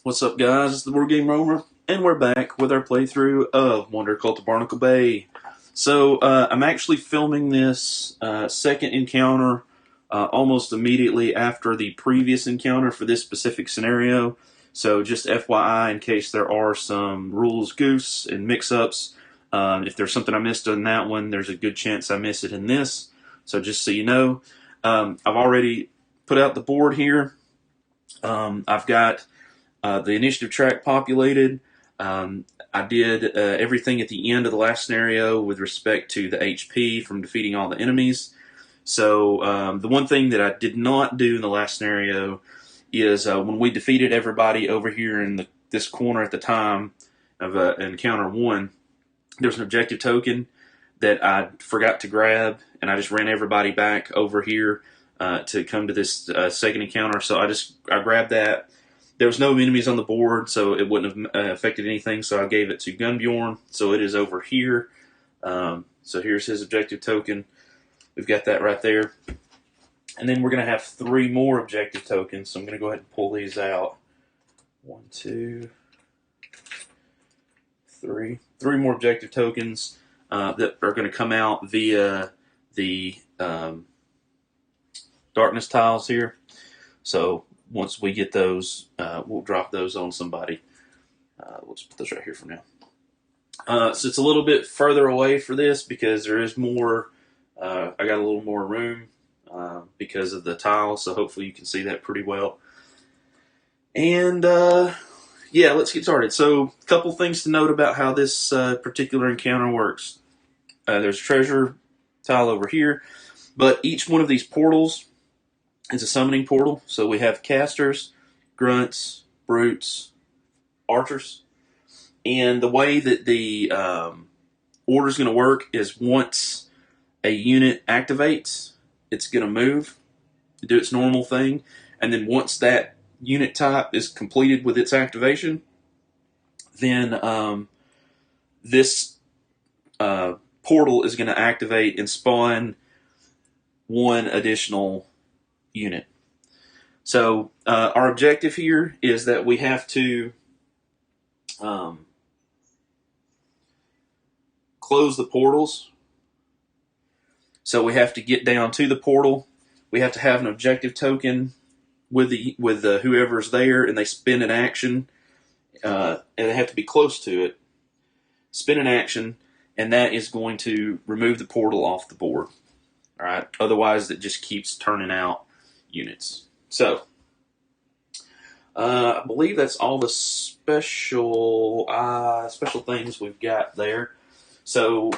What's up, guys? It's the Board Game Roamer, and we're back with our playthrough of Wonder Cult of Barnacle Bay. So, I'm actually filming this second encounter almost immediately after the previous encounter for this specific scenario. So, just FYI, in case there are some rules goose and mix-ups, if there's something I missed on that one, there's a good chance I miss it in this. So, just so you know, I've already put out the board here. I've got the initiative track populated. I did everything at the end of the last scenario with respect to the HP from defeating all the enemies. So the one thing that I did not do in the last scenario is when we defeated everybody over here in this corner at the time of encounter 1, there's an objective token that I forgot to grab, and I just ran everybody back over here to come to this second encounter. So I grabbed that. There was no enemies on the board, so it wouldn't have affected anything, so I gave it to Gunbjorn. So it is over here. So here's his objective token. We've got that right there. And then we're going to have 3 more objective tokens, so I'm going to go ahead and pull these out. 1, 2, 3. 3 more objective tokens that are going to come out via the darkness tiles here. So once we get those, we'll drop those on somebody. We'll just put those right here for now. So it's a little bit further away for this because there is more, I got a little more room because of the tile, so hopefully you can see that pretty well. And yeah, let's get started. So a couple things to note about how this particular encounter works. There's a treasure tile over here, but each one of these portals is a summoning portal. So we have casters, grunts, brutes, archers. And the way that the order is going to work is once a unit activates, it's going to move, do its normal thing. And then once that unit type is completed with its activation, then this portal is going to activate and spawn 1 additional unit. So our objective here is that we have to close the portals. So we have to get down to the portal. We have to have an objective token with whoever's there, and they spend an action, and they have to be close to it. Spend an action, and that is going to remove the portal off the board. All right. Otherwise, it just keeps turning out units. So, I believe that's all the special things we've got there. So,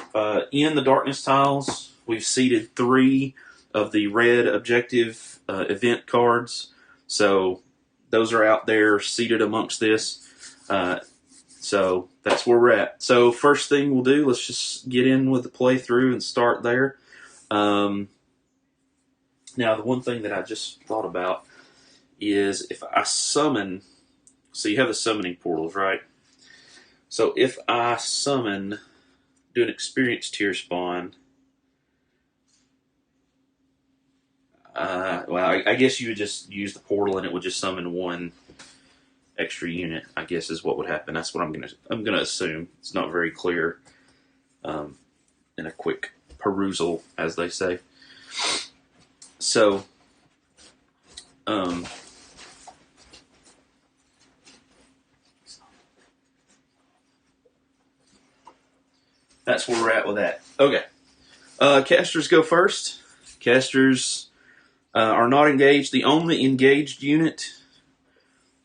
in the darkness tiles, we've seeded 3 of the red objective event cards. So, those are out there seated amongst this. So, that's where we're at. So, first thing we'll do, let's just get in with the playthrough and start there. Now, the one thing that I just thought about is if I summon, so you have the summoning portals, right? So if I summon, do an experience tier spawn, well, I guess you would just use the portal and it would just summon 1 extra unit, I guess is what would happen. That's what I'm gonna assume. It's not very clear in a quick perusal, as they say. So, that's where we're at with that. Okay. Casters go first. Casters are not engaged. The only engaged unit,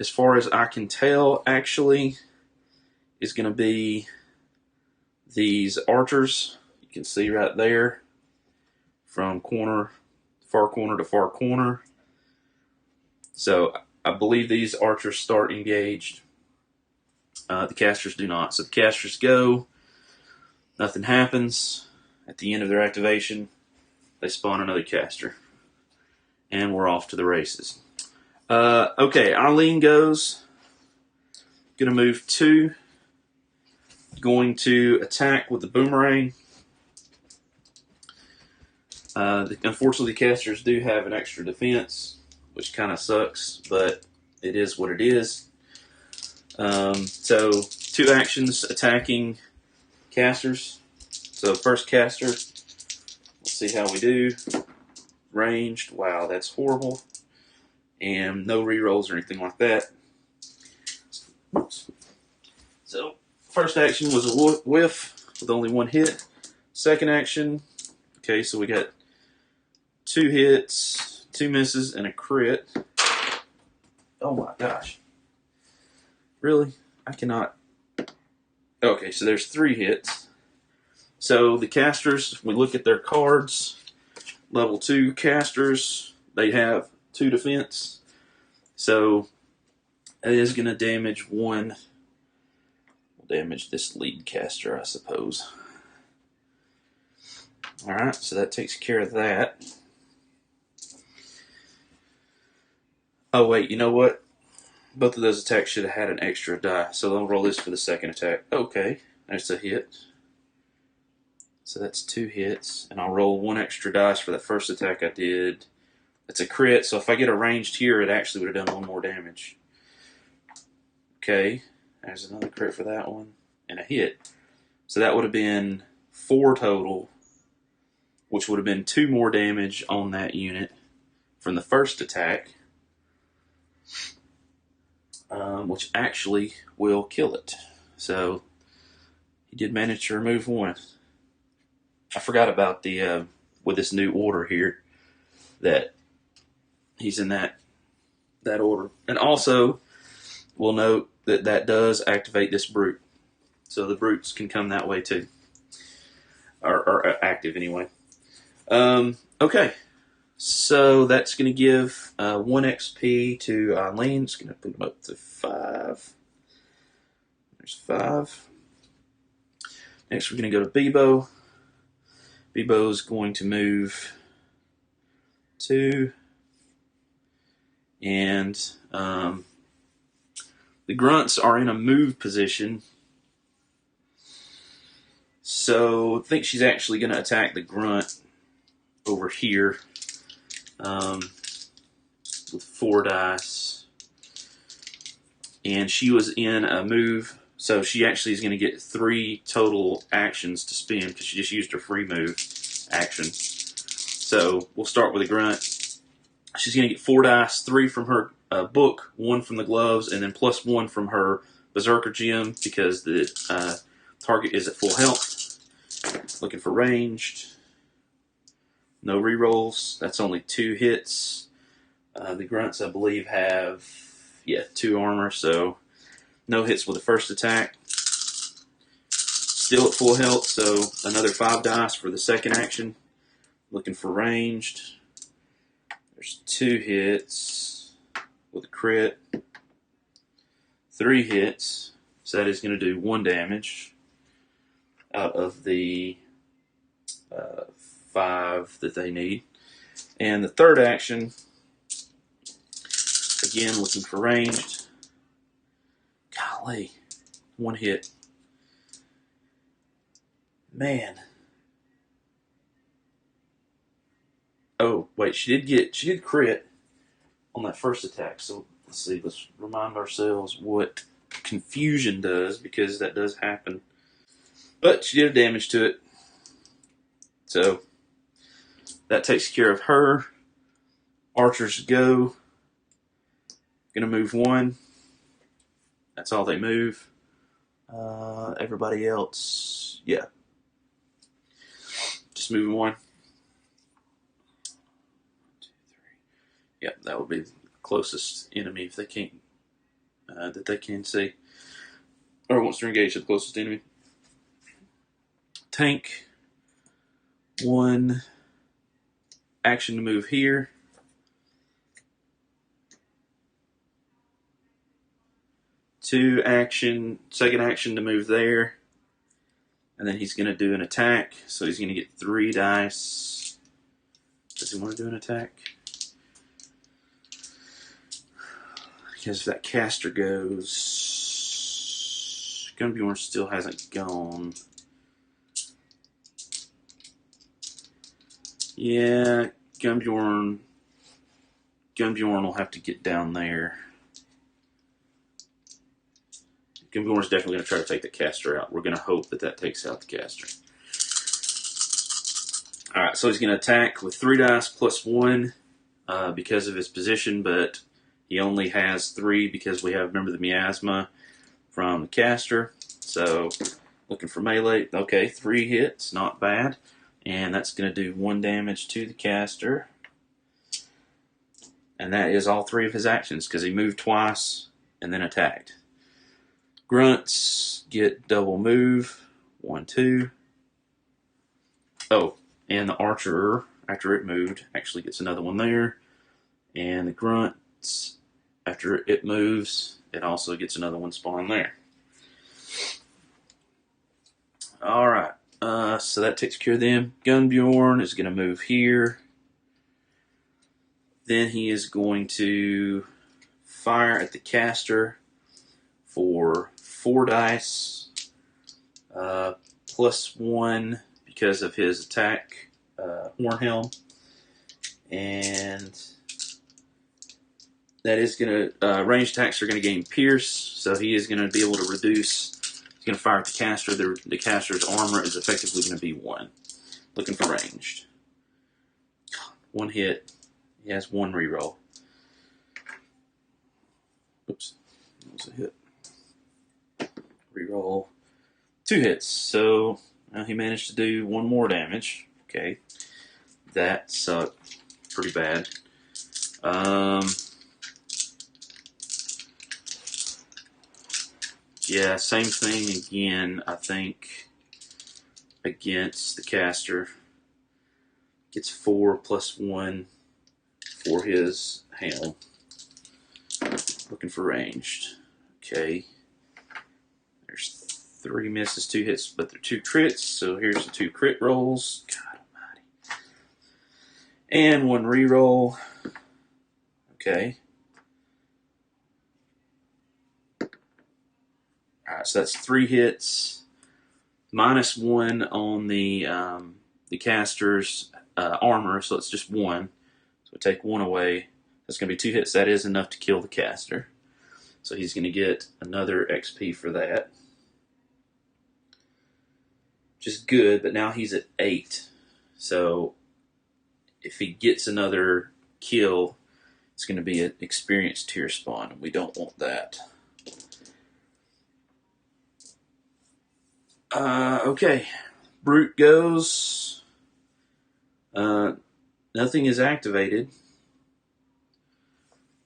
as far as I can tell, actually, is going to be these archers. You can see right there from far corner to far corner. So I believe these archers start engaged. The casters do not. So the casters go. Nothing happens. At the end of their activation, they spawn another caster. And we're off to the races. Okay, Eileen goes. Going to move 2. Going to attack with the boomerang. Unfortunately, the casters do have an extra defense, which kind of sucks, but it is what it is. So 2 actions attacking casters. So first caster, let's see how we do. Ranged, wow, that's horrible. And no rerolls or anything like that. So first action was a whiff with only 1 hit. Second action, okay, so we got 2 hits, 2 misses, and a crit. Oh my gosh. Really? I cannot. Okay, so there's 3 hits. So the casters, we look at their cards. Level 2 casters, they have 2 defense. So it is going to damage 1. We'll damage this lead caster, I suppose. Alright, so that takes care of that. Oh wait, you know what? Both of those attacks should have had an extra die. So I'll roll this for the second attack. Okay, that's a hit. So that's 2 hits. And I'll roll 1 extra dice for that first attack I did. That's a crit, so if I get a ranged here, it actually would have done 1 more damage. Okay, there's another crit for that one. And a hit. So that would have been 4 total, which would have been 2 more damage on that unit from the first attack. Which actually will kill it. So he did manage to remove 1. I forgot about the with this new order here that he's in that order. And also, we'll note that that does activate this brute. So the brutes can come that way too. Or active anyway. Okay. So that's going to give 1 XP to Eileen. It's going to put him up to 5. There's 5. Next we're going to go to Bebo. Bebo's going to move 2. And the grunts are in a move position. So I think she's actually going to attack the grunt over here with 4 dice. And she was in a move, so she actually is going to get 3 total actions to spend because she just used her free move action. So we'll start with a grunt. She's going to get 4 dice, 3 from her book, 1 from the gloves, and then plus 1 from her berserker gem because the target is at full health. Looking for ranged. No rerolls. That's only 2 hits. The grunts, I believe, have 2 armor, so no hits with the first attack. Still at full health, so another 5 dice for the second action. Looking for ranged. There's 2 hits with a crit. 3 hits, so that is going to do 1 damage out of the 5 that they need. And the third action, again looking for ranged. Golly, 1 hit. Man. Oh, wait, she did crit on that first attack. So let's see, let's remind ourselves what confusion does, because that does happen. But she did damage to it. So that takes care of her. Archers go. Gonna move 1. That's all they move. Everybody else, just moving 1. 1, 2, 3. That would be the closest enemy if they can't that they can see, or wants to engage the closest enemy. Tank, 1 action to move here. 2 action, second action to move there. And then he's going to do an attack. So he's going to get 3 dice. Does he want to do an attack? Because if that caster goes... Gunbjorn still hasn't gone. Yeah, Gunbjorn will have to get down there. Gunborn is definitely going to try to take the caster out. We're going to hope that that takes out the caster. Alright, so he's going to attack with 3 dice plus 1 because of his position, but he only has 3 because we have, remember, the miasma from the caster. So, looking for melee. Okay, 3 hits, not bad. And that's going to do 1 damage to the caster. And that is all 3 of his actions, because he moved twice and then attacked. Grunts get double move. 1, 2. Oh, and the archer, after it moved, actually gets another one there. And the grunts, after it moves, it also gets another one spawned there. Alright, so that takes care of them. Gunborn is going to move here. Then he is going to fire at the caster for 4 dice, plus 1 because of his attack, horn helm. And that is going to, ranged attacks are going to gain pierce, so he is going to be able to reduce. He's going to fire at the caster. The caster's armor is effectively going to be 1. Looking for ranged. 1 hit. He has 1 reroll. Oops. That was a hit. Reroll. 2 hits. So he managed to do 1 more damage. Okay. That sucked pretty bad. Yeah, same thing again, I think, against the caster. Gets 4 plus 1 for his helm. Looking for ranged. Okay. There's 3 misses, 2 hits, but they're 2 crits, so here's the 2 crit rolls. God almighty. And 1 reroll. Okay. Alright, so that's 3 hits. Minus 1 on the caster's armor, so it's just 1. So we take 1 away. That's going to be 2 hits. That is enough to kill the caster. So he's going to get another XP for that. Which is good, but now he's at 8. So if he gets another kill, it's going to be an experience tier spawn, and we don't want that. Okay. Brute goes. Nothing is activated.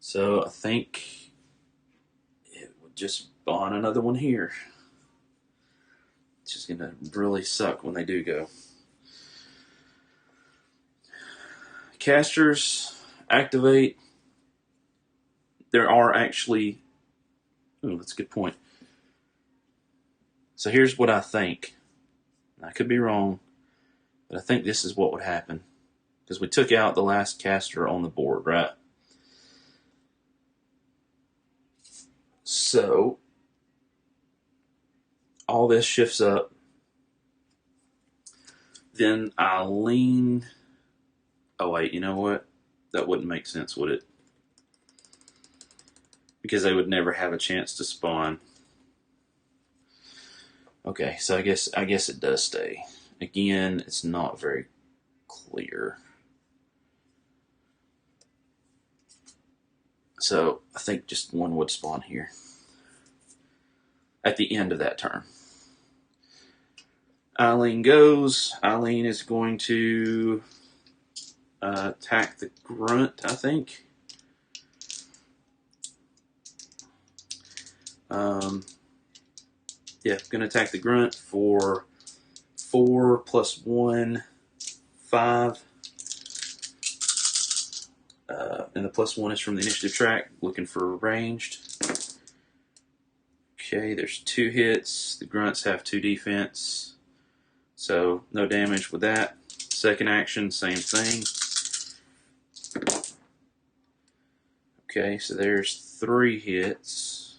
So I think it would just spawn another one here. It's just going to really suck when they do go. Casters activate. There are actually... Oh, that's a good point. So here's what I think. I could be wrong, but I think this is what would happen. Because we took out the last caster on the board, right? So, all this shifts up. Then I lean... Oh wait, you know what? That wouldn't make sense, would it? Because they would never have a chance to spawn. Okay, so I guess it does stay. Again, it's not very clear. So I think just 1 would spawn here at the end of that turn. Eileen goes. Eileen is going to attack the grunt, I think. Yeah, going to attack the grunt for 4 plus 1, 5. And the plus 1 is from the initiative track, looking for ranged. Okay, there's 2 hits. The grunts have 2 defense. So, no damage with that. Second action, same thing. Okay, so there's 3 hits.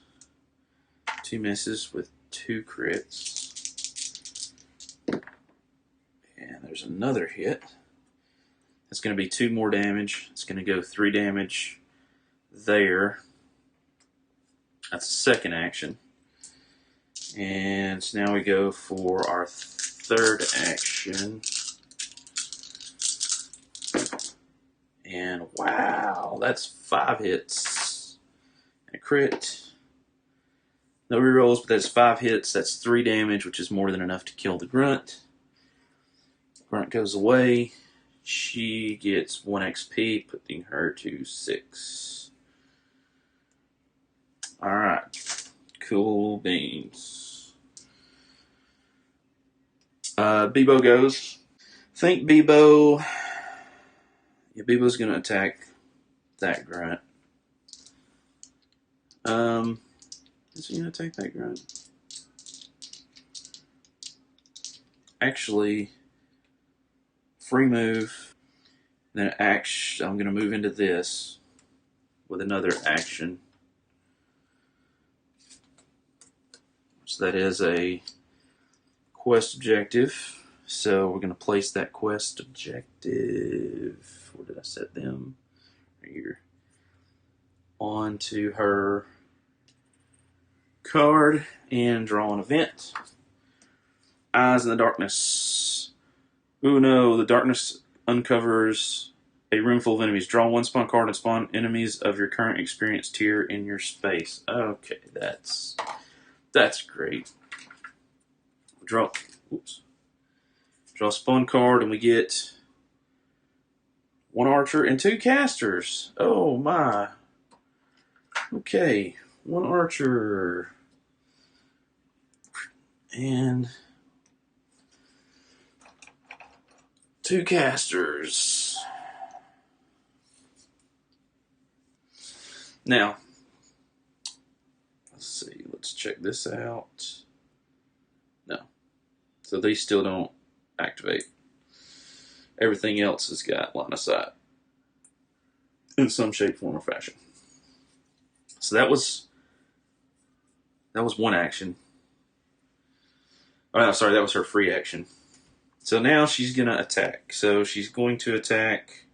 2 misses with 2 crits. And there's another hit. It's going to be 2 more damage. It's going to go 3 damage there. That's the second action. And so now we go for our third action. And wow, that's 5 hits. A crit. No rerolls, but that's 5 hits. That's 3 damage, which is more than enough to kill the grunt. Grunt goes away. She gets 1 XP, putting her to 6. Alright. Cool beans. Bebo goes. Think Bebo. Yeah, Bebo's going to attack that grunt. Is he going to attack that grunt? Actually, free move. Then action. I'm going to move into this with another action. So that is a quest objective. So we're going to place that quest objective. Where did I set them? Right here. Onto her card and draw an event. Eyes in the darkness. Oh no, the darkness uncovers a room full of enemies. Draw 1 spawn card and spawn enemies of your current experience tier in your space. Okay, that's great. Draw a spawn card and we get 1 archer and 2 casters. Oh my. Okay, 1 archer and 2 casters. Now, let's see. Let's check this out. No. So these still don't activate. Everything else has got line of sight in some shape, form, or fashion. So that was 1 action. Oh, no, sorry, that was her free action. So now she's going to attack. So she's going to attack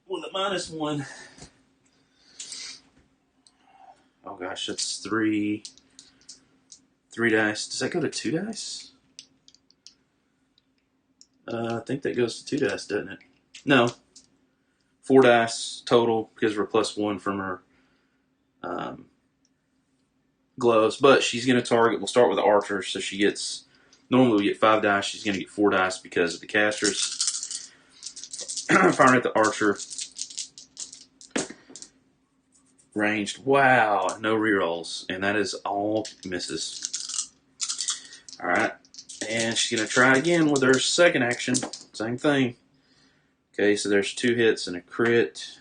with a -1. Oh gosh, that's 3 dice. Does that go to 2 dice? I think that goes to 2 dice, doesn't it? No. 4 dice total because we're +1 from her gloves. But she's going to target. We'll start with the archer. So she gets, normally we get 5 dice. She's going to get 4 dice because of the casters. Firing at the archer. Ranged. Wow. No rerolls. And that is all misses. Alright. And she's going to try again with her second action. Same thing. Okay, so there's 2 hits and a crit.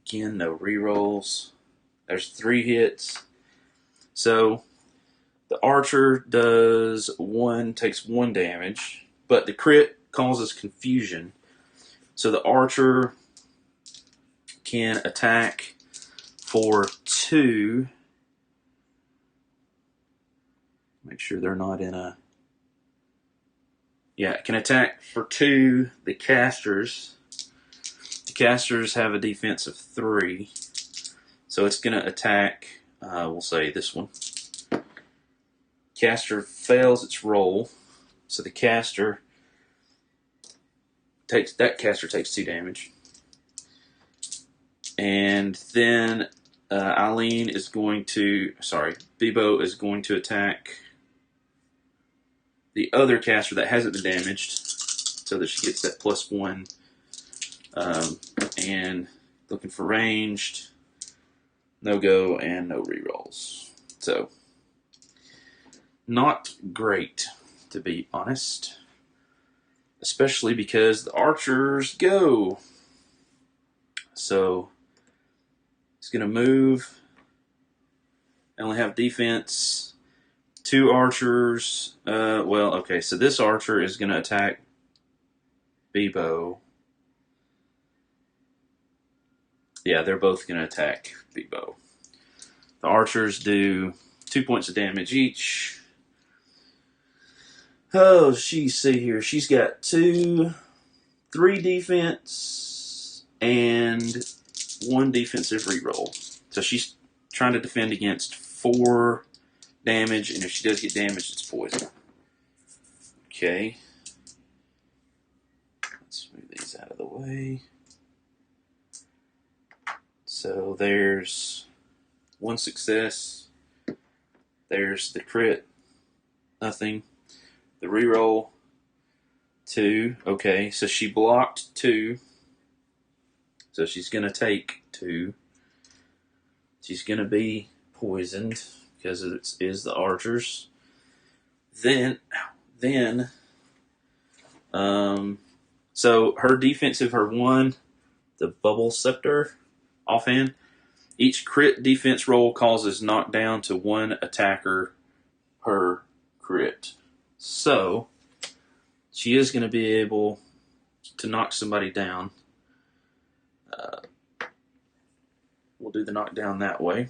Again, no rerolls. There's 3 hits. So the archer takes 1 damage, but the crit causes confusion. So the archer can attack for 2. Make sure they're not in a... Yeah, it can attack for 2. The casters have a defense of 3. So it's going to attack, we'll say this one. Caster fails its roll. So the caster takes 2 damage. And then Bebo is going to attack the other caster that hasn't been damaged, so that she gets that +1. And looking for ranged, no go, and no rerolls. So, not great, to be honest. Especially because the archers go. So, it's going to move. I only have defense. 2 archers. Okay, so this archer is going to attack Bebo. Yeah, they're both going to attack Bebo. The archers do 2 points of damage each. Oh, see here. She's got 3 defense and 1 defensive reroll. So she's trying to defend against 4 damage, and if she does get damaged, it's poison. Okay. Let's move these out of the way. So there's 1 success. There's the crit. Nothing. The reroll. 2. Okay, so she blocked 2. So she's going to take 2. She's going to be poisoned because it is the archers. Then, so her defensive, her 1, the bubble scepter, offhand. Each crit defense roll causes knockdown to 1 attacker per crit. So she is going to be able to knock somebody down. We'll do the knockdown that way.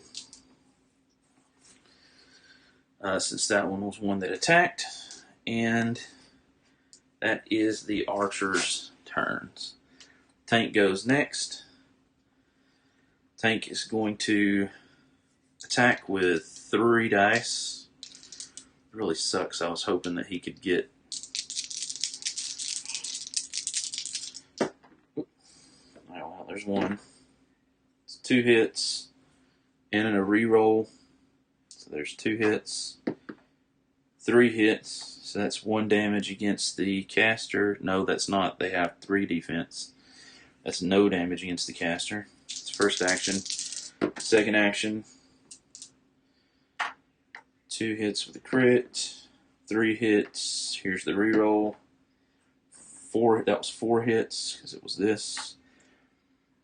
Since that one was one that attacked. And that is the archer's turns. Tank goes next. Tank is going to attack with 3 dice. It really sucks. I was hoping that he could get... Oh, well, there's 1. It's 2 hits and a reroll. So there's 2 hits. 3 hits. So that's 1 damage against the caster. No, that's not. They have 3 defense. That's no damage against the caster. It's first action. Second action. 2 hits with a crit. 3 hits. Here's the reroll. 4. That was 4 hits because it was this.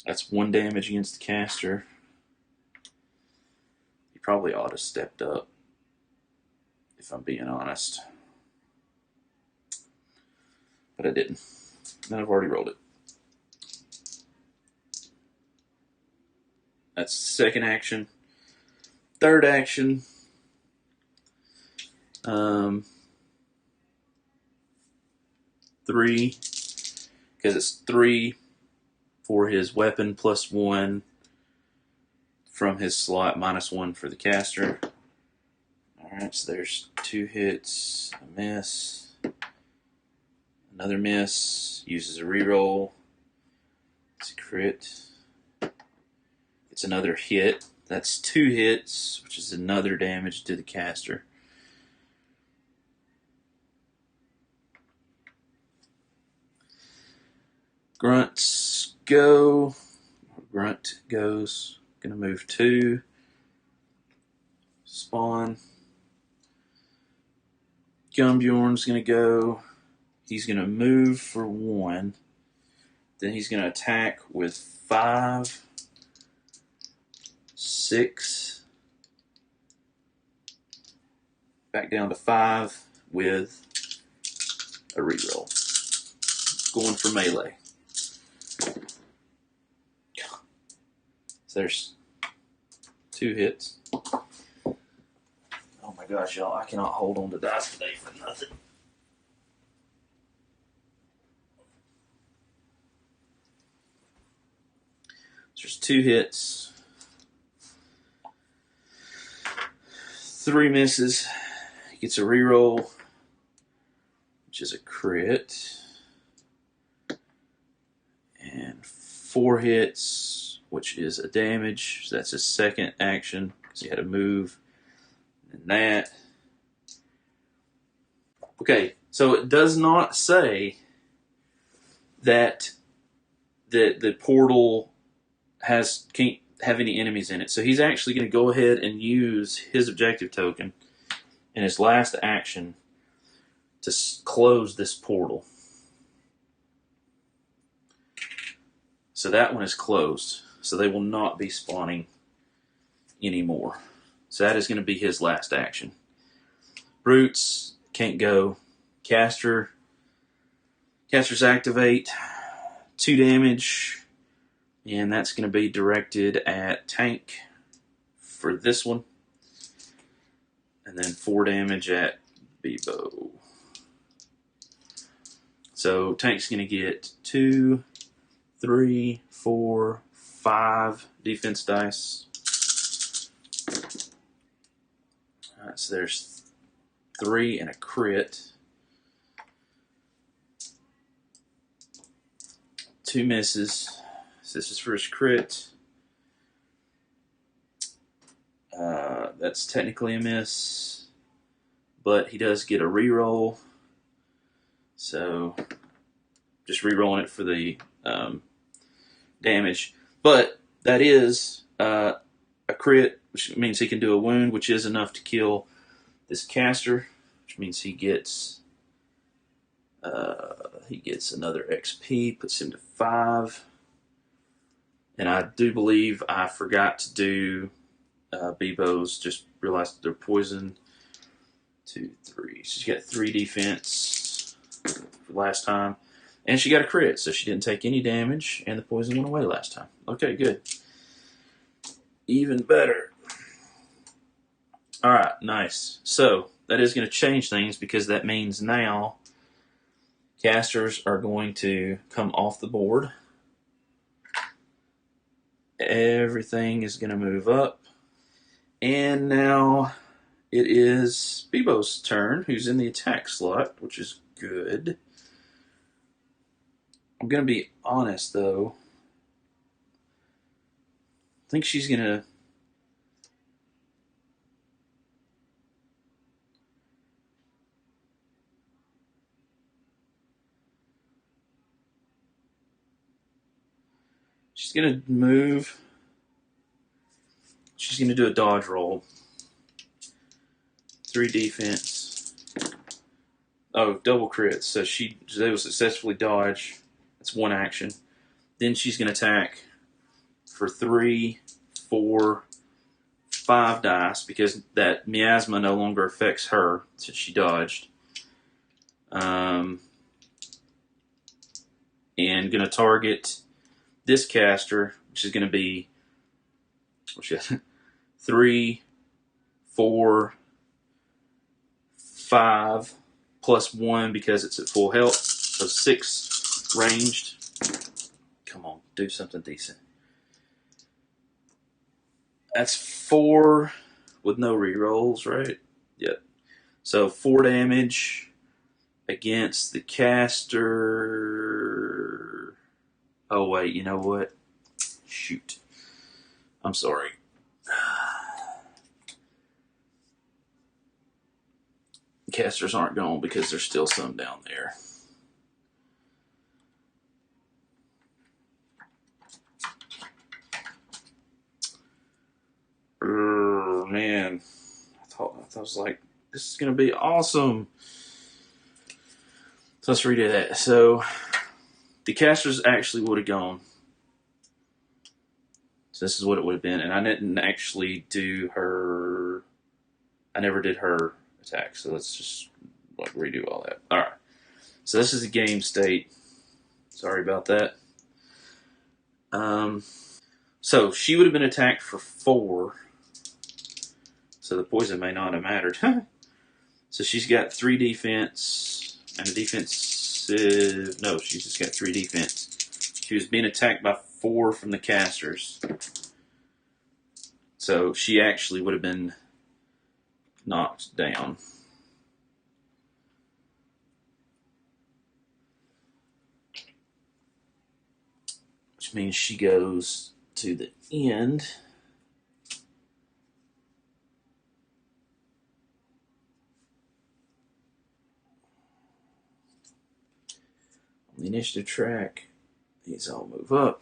That's 1 damage against the caster. He probably ought to have stepped up, if I'm being honest. But I didn't. And I've already rolled it. That's second action. Third action. 3. Because it's 3 for his weapon plus 1 from his slot, minus 1 for the caster. Alright, so there's 2 hits, a miss, another miss, uses a reroll, it's a crit, it's another hit, that's 2 hits, which is another damage to the caster. Grunts go, Grunt goes, gonna move 2, spawn. Gumbjorn's going to go. He's going to move for 1. Then he's going to attack with 5, 6. Back down to 5 with a reroll. Going for melee. So there's 2 hits. Oh my gosh, y'all, I cannot hold on to dice today for nothing. So there's 2 hits. 3 misses. He gets a reroll, which is a crit. And 4 hits, which is a damage. So that's his second action, because he had to move. And that. Okay, so it does not say that the portal can't have any enemies in it. So he's actually going to go ahead and use his objective token in his last action to close this portal. So that one is closed. So they will not be spawning anymore. So that is going to be his last action. Brutes can't go. Casters activate. 2 damage. And that's going to be directed at Tank for this one. And then 4 damage at Bebo. So Tank's going to get 2, 3, 4, 5 defense dice. So there's 3 and a crit. 2 misses. So this is for his crit. That's technically a miss, but he does get a reroll. So just rerolling it for the damage. But that is a crit, which means he can do a wound, which is enough to kill this caster, which means he gets another XP, puts him to 5. And I do believe I forgot to do Bebo's, just realized they're poison. 2, 3. She's got 3 defense for last time. And she got a crit, so she didn't take any damage, and the poison went away last time. Okay, good. Even better. Alright, nice. So, that is going to change things, because that means now casters are going to come off the board. Everything is going to move up. And now it is Bebo's turn, who's in the attack slot, which is good. I'm going to be honest, though. I think she's going to... She's going to move. She's going to do a dodge roll. 3 defense. Oh, double crits. So she will successfully dodge. That's 1 action. Then she's going to attack for 3, 4, 5 dice, because that miasma no longer affects her since she dodged. And going to target this caster, which is going to be 3, 4, 5, plus 1 because it's at full health. So 6 ranged. Come on, do something decent. That's 4 with no rerolls, right? Yep. So 4 damage against the caster. Oh, wait, you know what? Shoot. I'm sorry. Casters aren't gone because there's still some down there. Man, I thought I was like, this is gonna be awesome. So let's redo that. So the casters actually would have gone. So this is what it would have been, and I didn't actually do her. I never did her attack. So let's just like redo all that. All right. So this is the game state. Sorry about that. So she would have been attacked for 4. So the poison may not have mattered. So she's got 3 defense and a defensive. No, she's just got 3 defense. She was being attacked by 4 from the casters. So she actually would have been knocked down. Which means she goes to the end. On the initiative track, these all move up.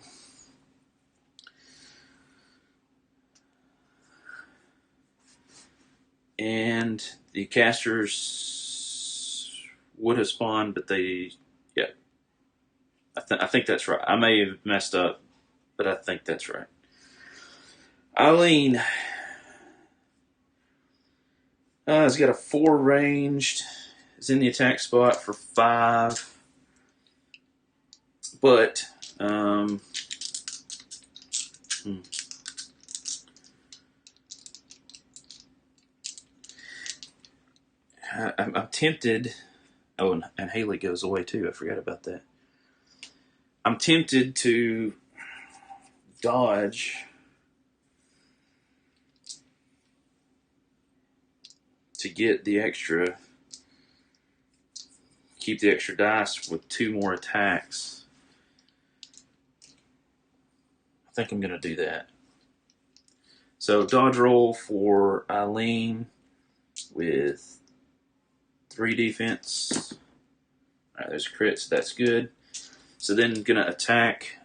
And the casters would have spawned, but they, yeah. I think that's right. I may have messed up, but I think that's right. Eileen has got a 4 ranged. Is in the attack spot for 5. But, I'm tempted. Oh, and Haley goes away too. I forgot about that. I'm tempted to dodge to get the extra, keep the extra dice with 2 more attacks. I think I'm going to do that. So dodge roll for Eileen with 3 defense. Alright, there's crits, that's good. So then I'm going to attack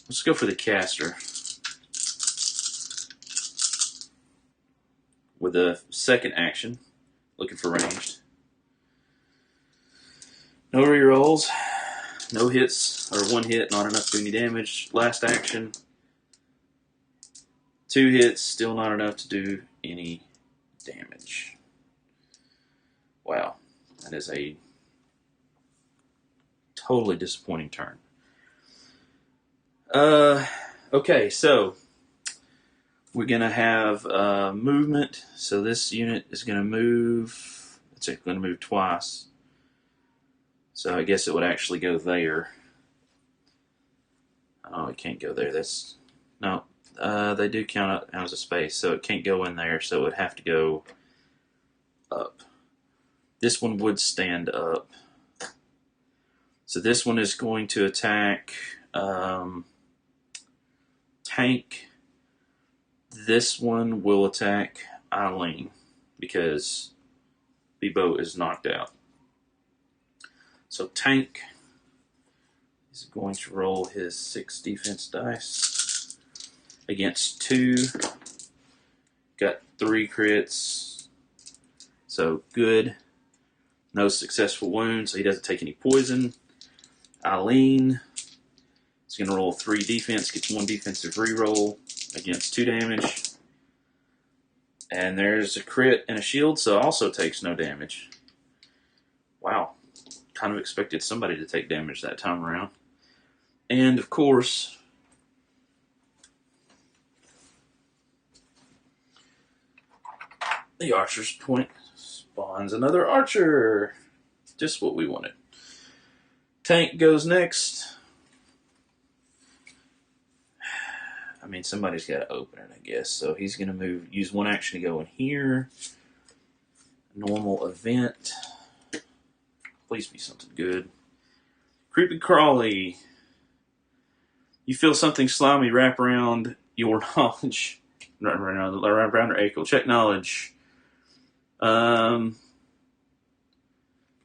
let's go for the caster with a second action, looking for ranged. No rerolls, no hits, or 1 hit, not enough to do any damage. Last action, 2 hits, still not enough to do any damage. Wow, that is a totally disappointing turn. Okay, so we're going to have movement. So this unit is going to move. It's going to move twice. So I guess it would actually go there. Oh, it can't go there. That's no. They do count out as a space, so it can't go in there. So it would have to go up. This one would stand up. So this one is going to attack Tank. This one will attack Eileen because Bebo is knocked out. So Tank is going to roll his 6 defense dice against 2. Got 3 crits. So good. No successful wounds, so he doesn't take any poison. Eileen is going to roll 3 defense, gets 1 defensive reroll against 2 damage. And there's a crit and a shield, so also takes no damage. Wow. Kind of expected somebody to take damage that time around. And of course, the archer's point spawns another archer. Just what we wanted. Tank goes next. I mean, somebody's got to open it, I guess. So he's going to use 1 action to go in here. Normal event. Please be something good. Creepy crawly. You feel something slimy wrap around your knowledge. Wrap around your ankle. Check knowledge.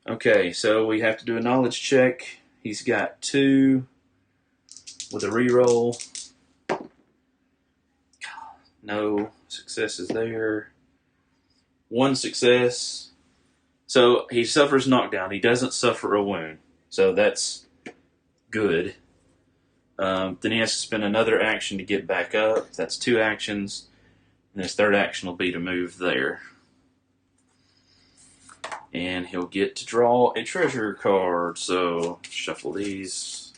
Okay, so we have to do a knowledge check. He's got 2 with a reroll. No successes there. 1 success. So he suffers knockdown. He doesn't suffer a wound. So that's good. Then he has to spend another action to get back up. That's 2 actions. And his 3rd action will be to move there. And he'll get to draw a treasure card. So shuffle these.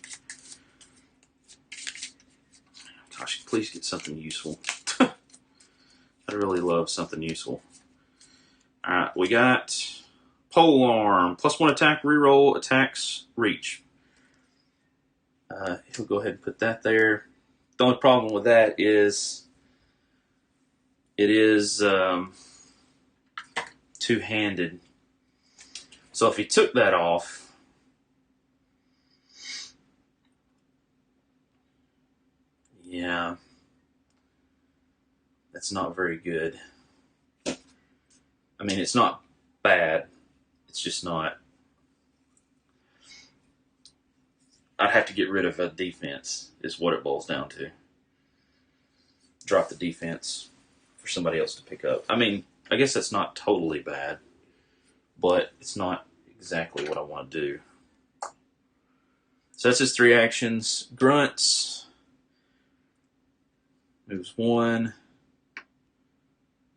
Gosh, please get something useful. I really love something useful. Alright, we got Polearm. +1 attack, reroll, attacks, reach. He'll go ahead and put that there. The only problem with that is it is two-handed. So if he took that off, yeah, that's not very good. I mean, it's not bad. It's just not. I'd have to get rid of a defense, is what it boils down to. Drop the defense for somebody else to pick up. I mean, I guess that's not totally bad, but it's not exactly what I want to do. So that's his 3 actions. Grunts. Moves 1.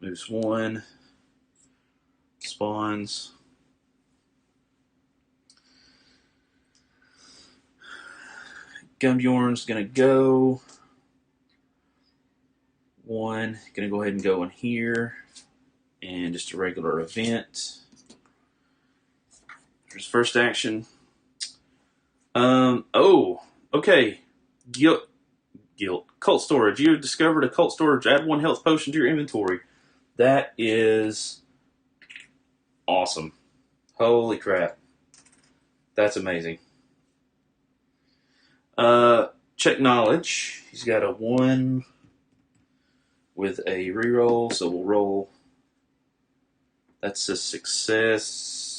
Moves 1. Spawns. Gumbjorn's going to go. 1. Going to go ahead and go in here. And just a regular event. His first action. Oh, okay. Guilt. Cult storage. You have discovered a cult storage. Add 1 health potion to your inventory. That is awesome. Holy crap. That's amazing. Check knowledge. He's got a 1 with a reroll, so we'll roll. That's a success.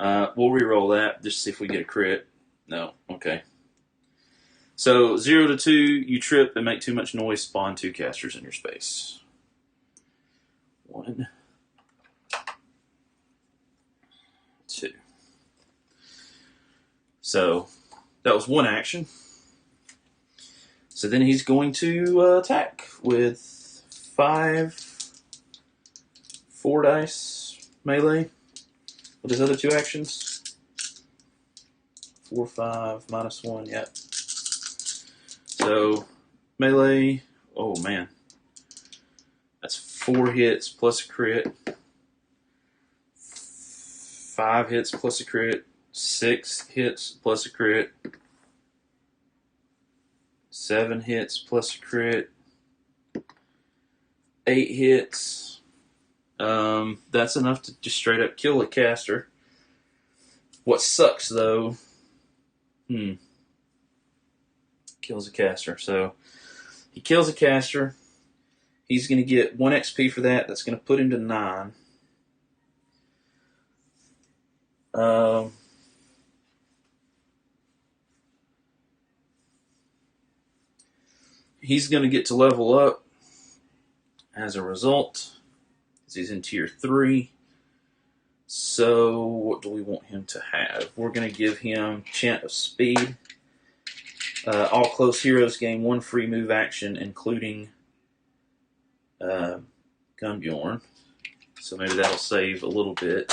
We'll reroll that just to see if we get a crit. No, okay. So 0 to 2, you trip and make too much noise, spawn 2 casters in your space. 1, 2. So that was 1 action. So then he's going to attack with 4 dice melee with his other 2 actions. 4, 5, -1, yep. So melee, oh man. That's 4 hits plus a crit. 5 hits plus a crit. 6 hits plus a crit. 7 hits plus a crit. 8 hits. That's enough to just straight up kill a caster. What sucks though, kills a caster. So he kills a caster. He's going to get 1 XP for that. That's going to put him to 9. He's going to get to level up as a result, because he's in tier 3. So what do we want him to have? We're going to give him Chant of Speed. All close heroes gain 1 free move action, including Gunbjorn. So maybe that'll save a little bit.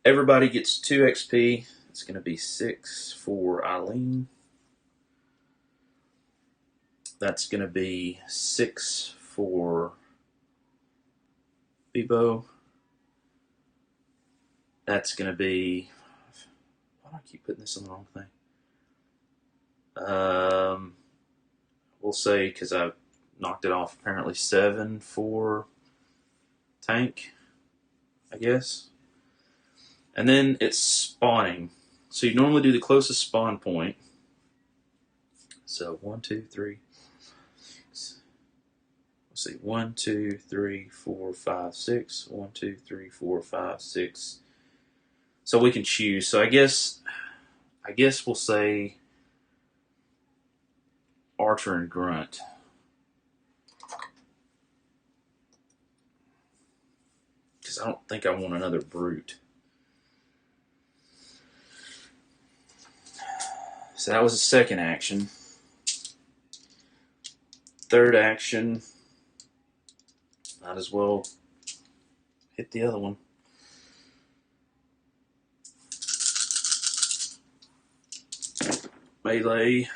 Everybody gets 2 XP. It's going to be 6 for Eileen. That's going to be 6 for Bebo. That's going to be... Why do I keep putting this on the wrong thing? We'll say, because I knocked it off, apparently 7 for Tank, I guess. And then it's spawning. So you normally do the closest spawn point. So 1, 2, 3. Let's see, 1, 2, 3, 4, 5, 6. 1, 2, 3, 4, 5, 6. So we can choose. So I guess we'll say Archer and Grunt. Because I don't think I want another Brute. So that was the second action. Third action, might as well hit the other one. Melee.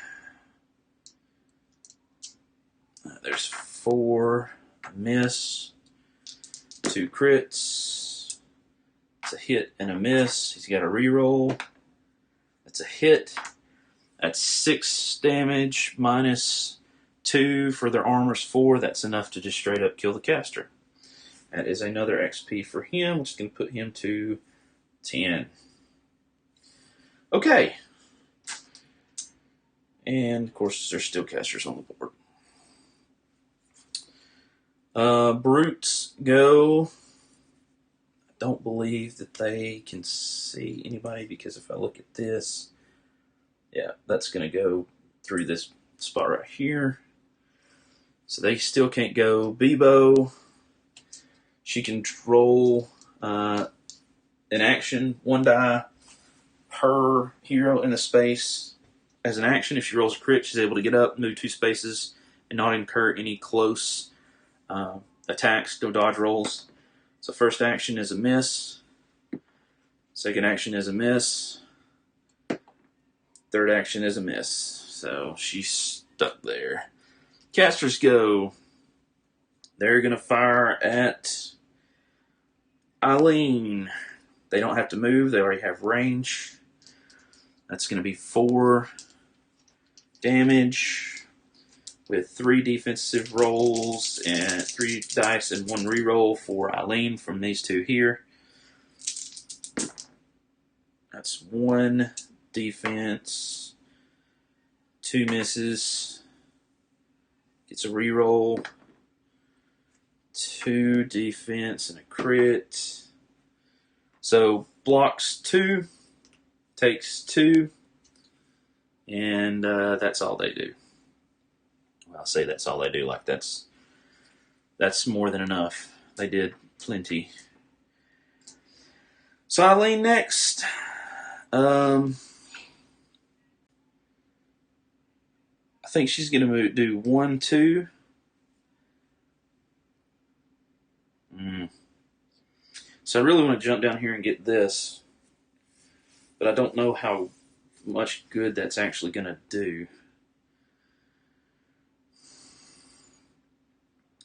There's 4, miss, 2 crits. It's a hit and a miss. He's got a reroll. That's a hit. That's 6 damage minus 2 for their armor's 4. That's enough to just straight up kill the caster. That is another XP for him, which is going to put him to 10. Okay. And of course, there's still casters on the board. Brutes go. I don't believe that they can see anybody, because if I look at this, yeah, that's going to go through this spot right here. So they still can't go. Bebo, she can roll an action, 1 die per hero in the space. As an action, if she rolls a crit, she's able to get up, move 2 spaces, and not incur any close attacks, no dodge rolls. So first action is a miss. Second action is a miss. Third action is a miss. So she's stuck there. Casters go. They're going to fire at Eileen. They don't have to move. They already have range. That's going to be 4 damage with 3 defensive rolls and 3 dice and 1 reroll for Eileen from these 2 here. That's 1 defense, 2 misses, gets a reroll, 2 defense and a crit. So blocks 2, takes 2, and that's all they do. Well, I'll say that's all they do. Like that's more than enough. They did plenty. So Eileen next. I think she's going to do 1, 2. So I really want to jump down here and get this, but I don't know how much good that's actually going to do.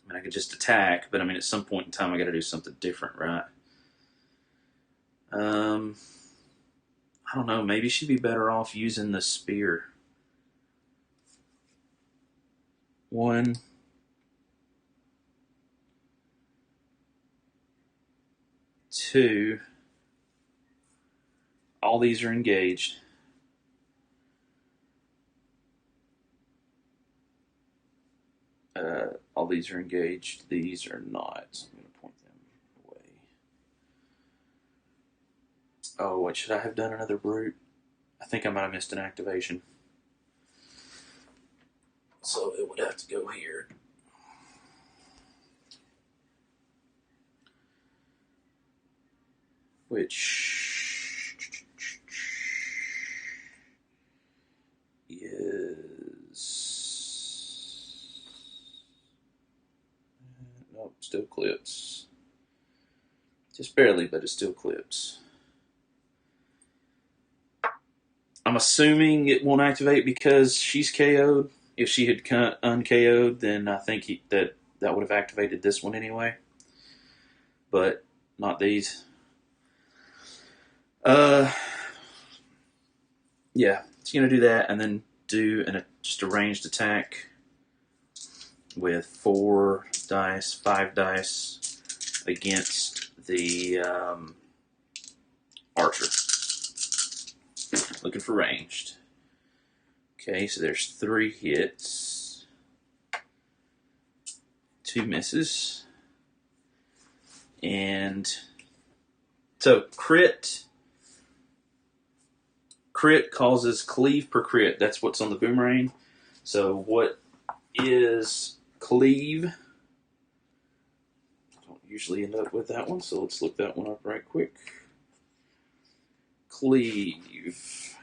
I mean, I could just attack, but I mean, at some point in time, I got to do something different, right? I don't know. Maybe she'd be better off using the spear. 1, 2. All these are engaged. All these are engaged. These are not. So I'm going to point them away. Oh, what should I have done? Another brute? I think I might have missed an activation. So it would have to go here. Which is... Nope, still clips. Just barely, but it still clips. I'm assuming it won't activate because she's KO'd. If she had un-KO'd, then I think that would have activated this one anyway. But not these. Yeah, it's going to do that and then do just a ranged attack with 4 dice, 5 dice against the archer. Looking for ranged. Okay, so there's 3 hits, 2 misses, and so crit causes cleave per crit. That's what's on the boomerang. So what is cleave? I don't usually end up with that one, so let's look that one up right quick. Cleave.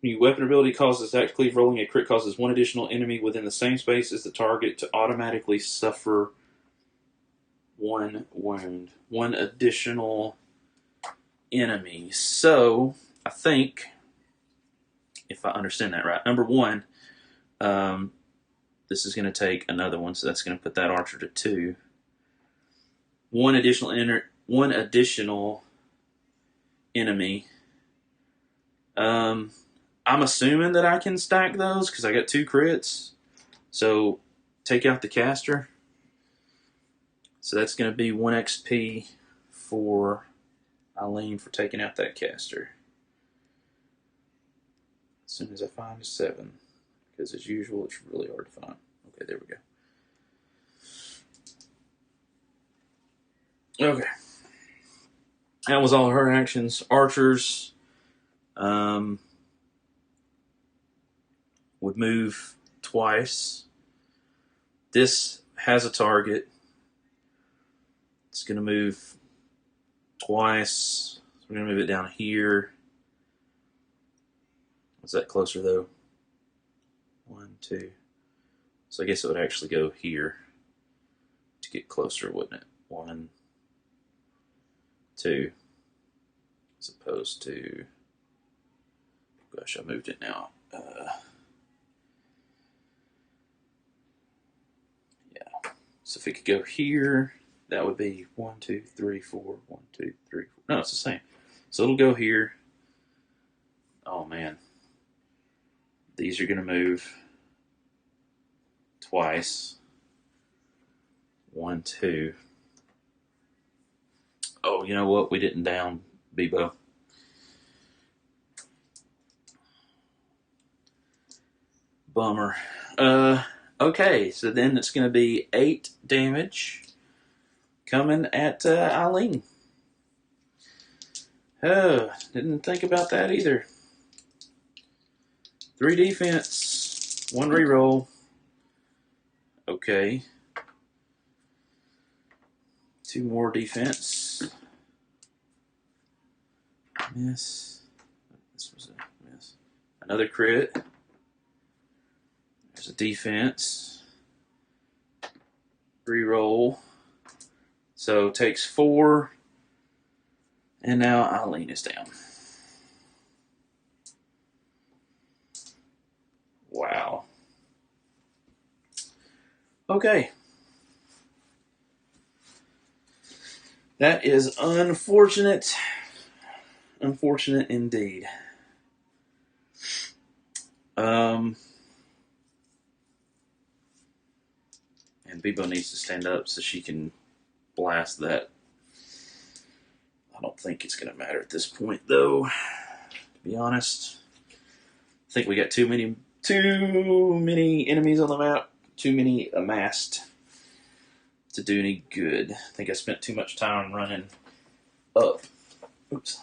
When your weapon ability causes act cleave, rolling a crit causes 1 additional enemy within the same space as the target to automatically suffer 1 wound. 1 additional enemy. So, I think, if I understand that right, number 1, this is going to take another one, so that's going to put that archer to 2. 1 additional enemy. I'm assuming that I can stack those because I got 2 crits. So take out the caster. So that's going to be 1 XP for Eileen for taking out that caster. As soon as I find a 7. Because as usual, it's really hard to find. Okay, there we go. Okay. That was all her actions. Archers would move twice. This has a target. It's going to move twice. So we're going to move it down here. Is that closer though? 1, 2. So I guess it would actually go here to get closer, wouldn't it? 1, 2. As opposed to, gosh, I moved it now. Yeah. So if it could go here, that would be 1, 2, 3, 4. 1, 2, 3, 4. No, it's the same. So it'll go here. Oh man. these are going to move twice. 1, 2. Oh, you know what? We didn't down Bebo. Bummer. Okay, so then it's going to be 8 damage coming at Eileen. Didn't think about that either. 3 defense, 1 reroll. Okay. 2 more defense. Miss. This was a miss. Another crit. There's a defense. Reroll. So takes 4. And now Eileen is down. Wow. Okay. That is unfortunate. Unfortunate indeed. And Bebo needs to stand up so she can blast that. I don't think it's going to matter at this point, though, to be honest. I think we got too many enemies on the map, too many amassed to do any good. I think I spent too much time running up. Oops.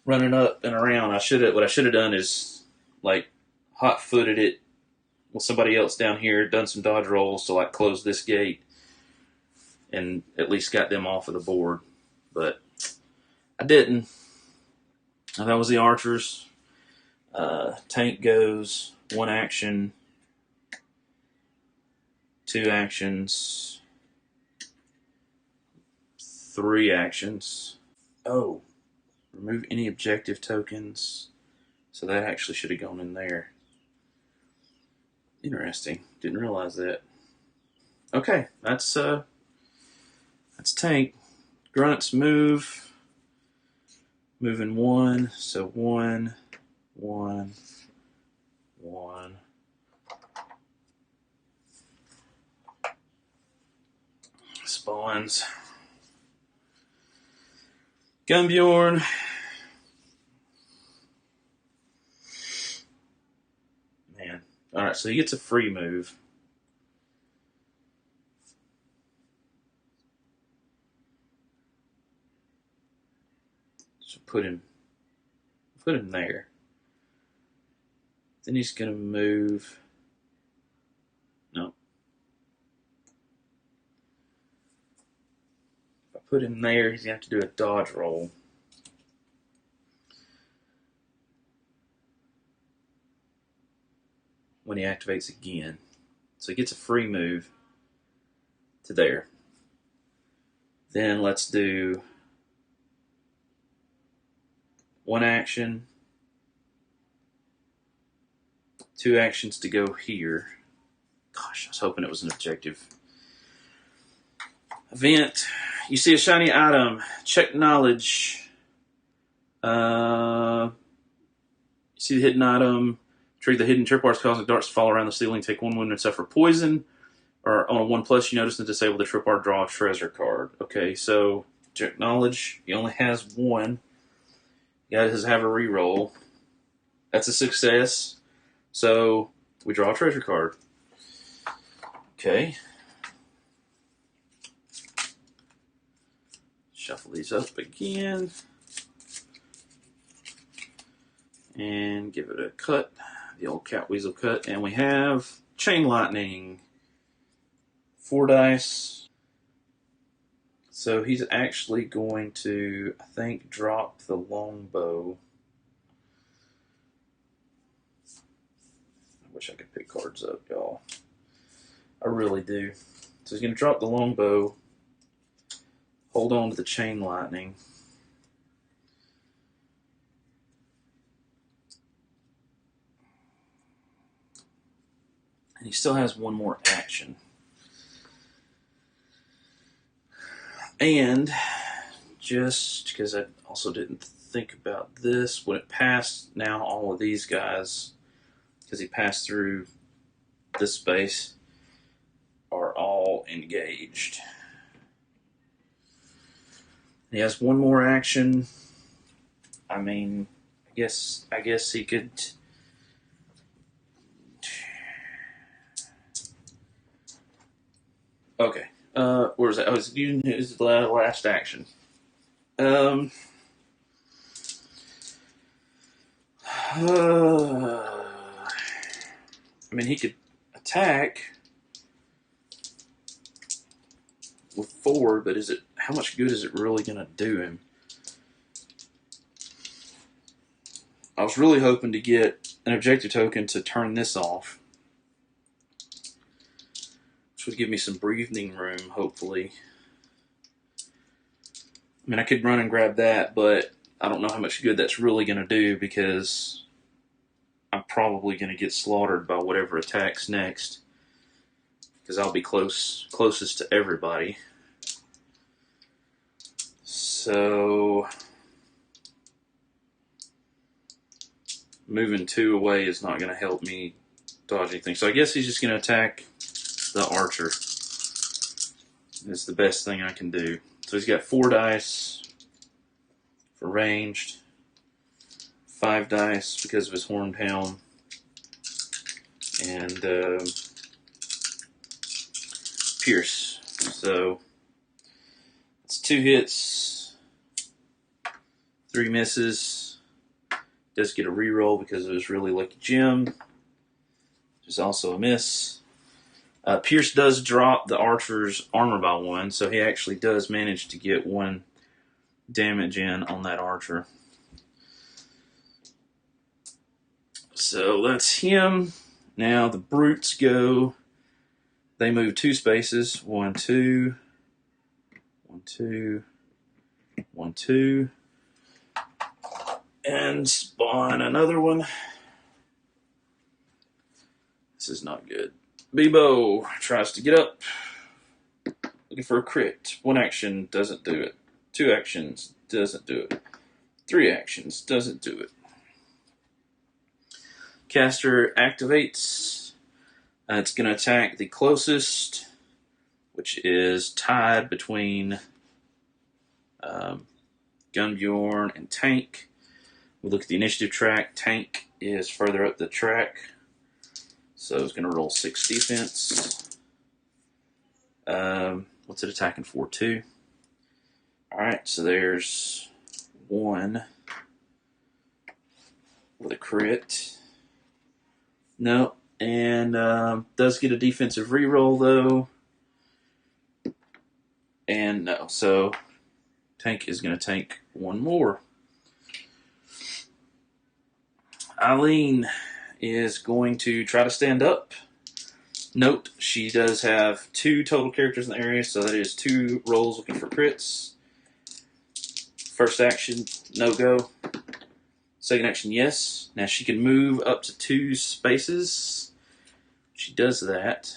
Running up and around. What I should have done is like hot-footed it with somebody else down here, done some dodge rolls to like close this gate and at least got them off of the board. But I didn't. And that was the archers. Tank goes 1 action, 2 actions, 3 actions. Oh, remove any objective tokens. So that actually should have gone in there. Interesting. Didn't realize that. Okay, that's tank. Grunts move. Moving 1. So 1, 1, 1. Spawns. Gunbjorn. Man. Alright, so he gets a free move. So put him there. Then he's going to move. No. If I put him there, he's going to have to do a dodge roll. When he activates again. So he gets a free move to there. Then let's do 1 action, 2 actions to go here. Gosh, I was hoping it was an objective. Event. You see a shiny item. Check knowledge. You see the hidden item. Trigger the hidden tripwires causing darts to fall around the ceiling. Take 1 wound and suffer poison. Or on a 1+, you notice and disable the tripwire, draw a treasure card. Okay, so check knowledge. He only has 1. He does have a reroll. That's a success. So we draw a treasure card. Okay. Shuffle these up again. And give it a cut. The old cat weasel cut. And we have chain lightning. 4 dice. So he's actually going to, I think, drop the longbow. I wish I could pick cards up, y'all. I really do. So he's going to drop the longbow. Hold on to the chain lightning. And he still has 1 more action. And just because I also didn't think about this. When it passed, now all of these guys, because he passed through this space, are all engaged. He has one more action. I mean, I guess he could. Okay. Where's that? Oh, it's using his last action. I mean, he could attack with 4, but how much good is it really going to do him? I was really hoping to get an objective token to turn this off, which would give me some breathing room, hopefully. I mean, I could run and grab that, but I don't know how much good that's really going to do because I'm probably going to get slaughtered by whatever attacks next because I'll be closest to everybody. So moving 2 away is not going to help me dodge anything. So I guess he's just going to attack the archer. It's the best thing I can do. So he's got 4 dice for ranged, 5 dice because of his horned helm, and pierce. So it's 2 hits, 3 misses. Does get a reroll because of his really lucky gem, which is also a miss. Pierce does drop the archer's armor by 1, so he actually does manage to get 1 damage in on that archer. So that's him. Now the brutes go. They move 2 spaces. 1, 2. 1, 2. 1, 2. And spawn another one. This is not good. Bebo tries to get up. Looking for a crit. 1 action, doesn't do it. 2 actions, doesn't do it. 3 actions, doesn't do it. Caster activates. It's going to attack the closest, which is tied between Gunbjorn and Tank. We look at the initiative track. Tank is further up the track, so it's going to roll 6 defense. What's it attacking for? 2. Alright, so there's 1 with a crit. No, and does get a defensive reroll though. And no, so Tank is going to take 1 more. Eileen is going to try to stand up. Note, she does have 2 total characters in the area, so that is 2 rolls looking for crits. First action, no go. Second action, yes. Now she can move up to 2 spaces. She does that.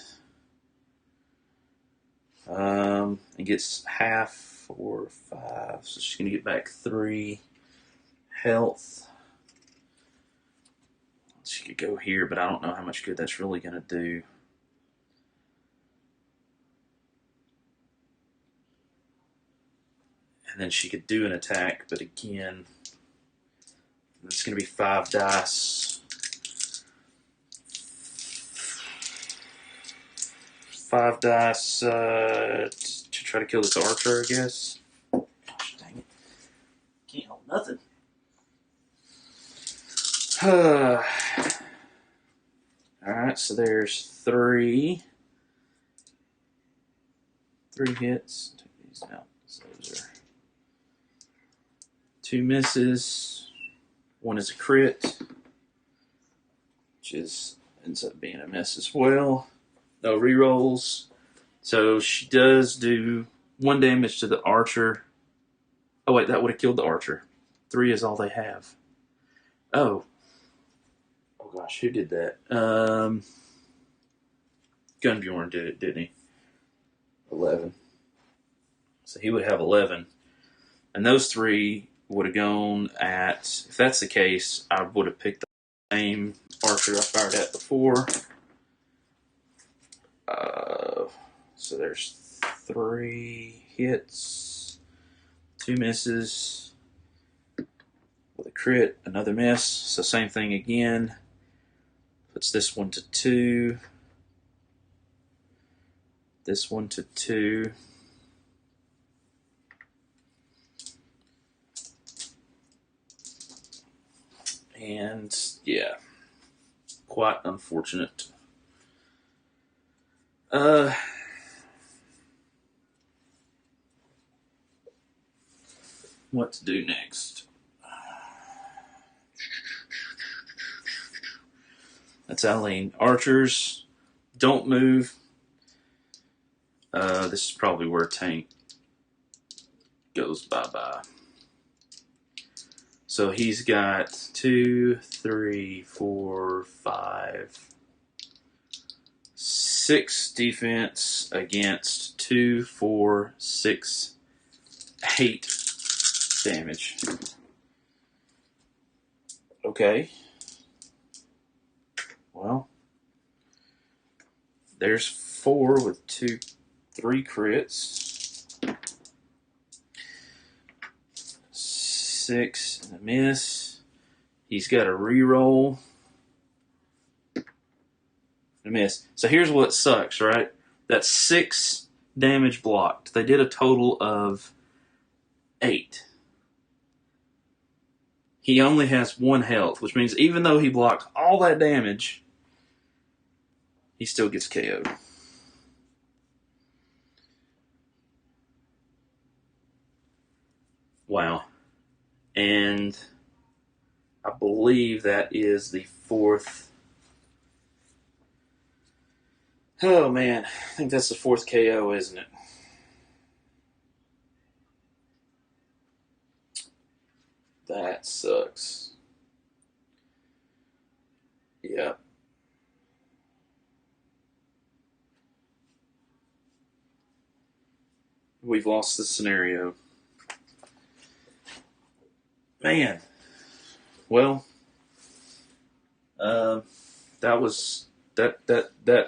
And gets half or 5, so she's going to get back 3 health. She could go here, but I don't know how much good that's really going to do. And then she could do an attack, but again, it's going to be 5 dice. 5 dice to try to kill this archer, I guess. Gosh, dang it. Can't hold nothing. Alright, so there's 3 hits. Take these out. So those are 2 misses. 1 is a crit, which ends up being a miss as well. No rerolls. So she does do 1 damage to the archer. Oh wait, that would have killed the archer. 3 is all they have. Oh gosh, who did that? Gunbjorn did it, didn't he? 11. So he would have 11. And those 3 would have gone at, if that's the case, I would have picked the same archer I fired at before. So there's 3 hits, 2 misses, with a crit, another miss. So same thing again. Puts this one to 2. This one to 2. And yeah, quite unfortunate. What to do next? That's Eileen. Archers, don't move. This is probably where tank goes bye-bye. So he's got 2, 3, 4, 5, 6 defense against 2, 4, 6, 8 damage. Okay. Well, there's 4 with 2, 3 crits. 6 and a miss. He's got a reroll. A miss. So here's what sucks, right? That's 6 damage blocked. They did a total of 8. He only has 1 health, which means even though he blocked all that damage, he still gets KO'd. Wow. And I believe that is the 4th. Oh man, I think that's the 4th KO, isn't it? That sucks. Yeah. We've lost the scenario. Man. Well, that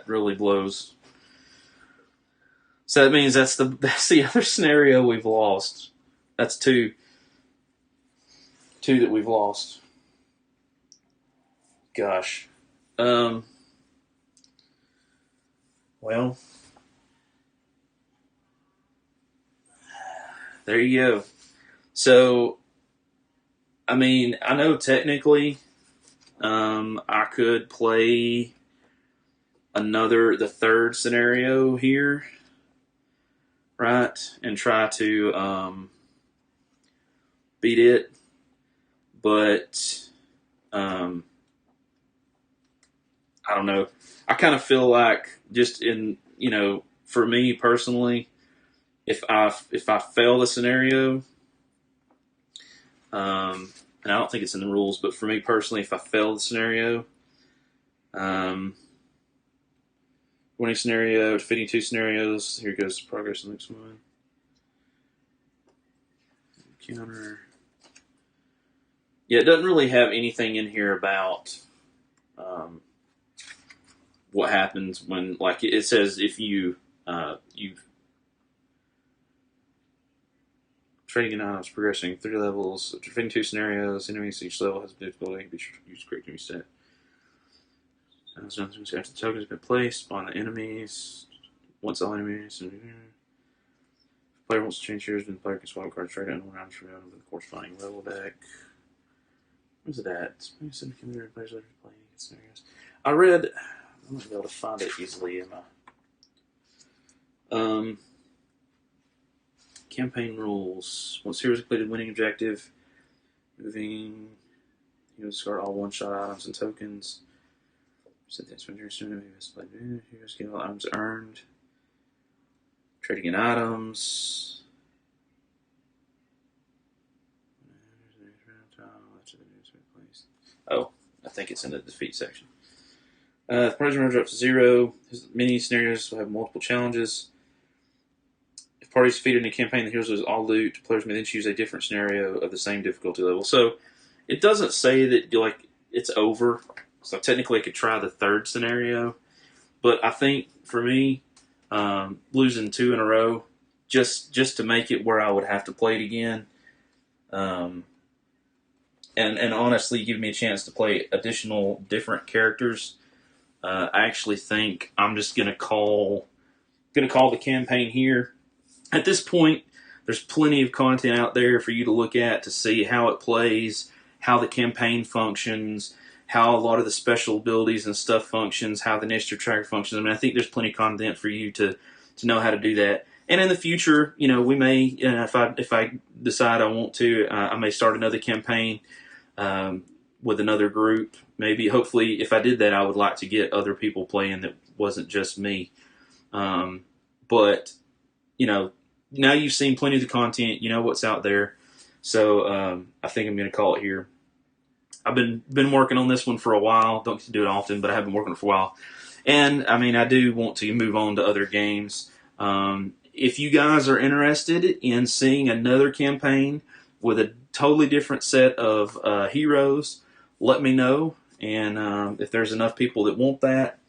really blows. So that means that's the other scenario we've lost. That's 2 that we've lost. Gosh. Well, there you go. So, I mean, I know technically, I could play the 3rd scenario here, right, and try to beat it, but I don't know. I kind of feel like just for me personally, if I fail the scenario, and I don't think it's in the rules, but for me personally, if I fail the scenario, winning scenario, defeating 2 scenarios. Here goes progress on the next one. Counter. Yeah, it doesn't really have anything in here about what happens when, like, it says if you've trading in items, progressing 3 levels, defeating 2 scenarios, enemies each level has difficulty, be sure to use correct enemy set. After the token has been placed on the enemies, once all enemies, if the player wants to change heroes, then the player can swap cards trade on rounds for the corresponding level deck. Where's it at? Some computer players later play scenarios. I read. I'm not gonna be able to find it easily in my campaign rules. Once heroes completed winning objective, moving, discard all one-shot items and tokens. Set the expenditure soon. Heroes get all items earned. Trading in items. Oh, I think it's in the defeat section. The prize runner drops to 0. Many scenarios will have multiple challenges. If parties defeated in a campaign, the heroes lose all loot. Players may then choose a different scenario of the same difficulty level. So it doesn't say that it's over. So technically, I could try the third scenario. But I think for me, losing 2 in a row, just to make it where I would have to play it again, and honestly, give me a chance to play additional different characters. I actually think I'm just gonna call the campaign here. At this point, there's plenty of content out there for you to look at to see how it plays, how the campaign functions, how a lot of the special abilities and stuff functions, how the initiative tracker functions. I mean, I think there's plenty of content for you to know how to do that. And in the future, we may, if I decide I want to, I may start another campaign with another group. Maybe, hopefully, if I did that, I would like to get other people playing that wasn't just me. But now you've seen plenty of the content. You know what's out there. So I think I'm going to call it here. I've been working on this one for a while. Don't get to do it often, but I have been working on it for a while. And, I mean, I do want to move on to other games. If you guys are interested in seeing another campaign with a totally different set of heroes, let me know. And if there's enough people that want that,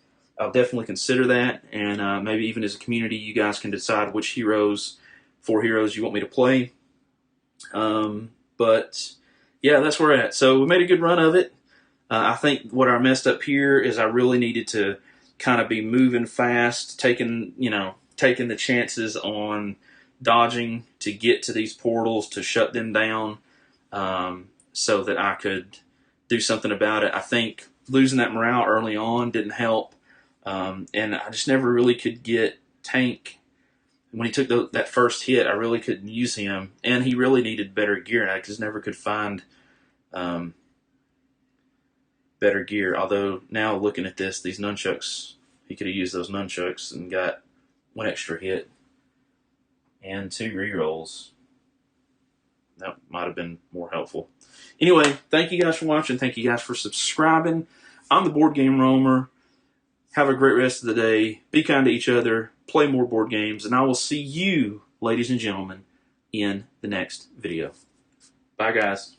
I'll definitely consider that. And maybe even as a community, you guys can decide which 4 heroes you want me to play. But yeah, that's where we're at. So we made a good run of it. I think what I messed up here is I really needed to kind of be moving fast, taking the chances on dodging to get to these portals to shut them down, so that I could do something about it. I think losing that morale early on didn't help, and I just never really could get Tank. When he took that first hit, I really couldn't use him, and he really needed better gear, and I just never could find better gear. Although now looking at these nunchucks, he could have used those nunchucks and got 1 extra hit and 2 rerolls. That might have been more helpful. Anyway, thank you guys for watching. Thank you guys for subscribing. I'm the Board Game Roamer. Have a great rest of the day. Be kind to each other. Play more board games. And I will see you, ladies and gentlemen, in the next video. Bye, guys.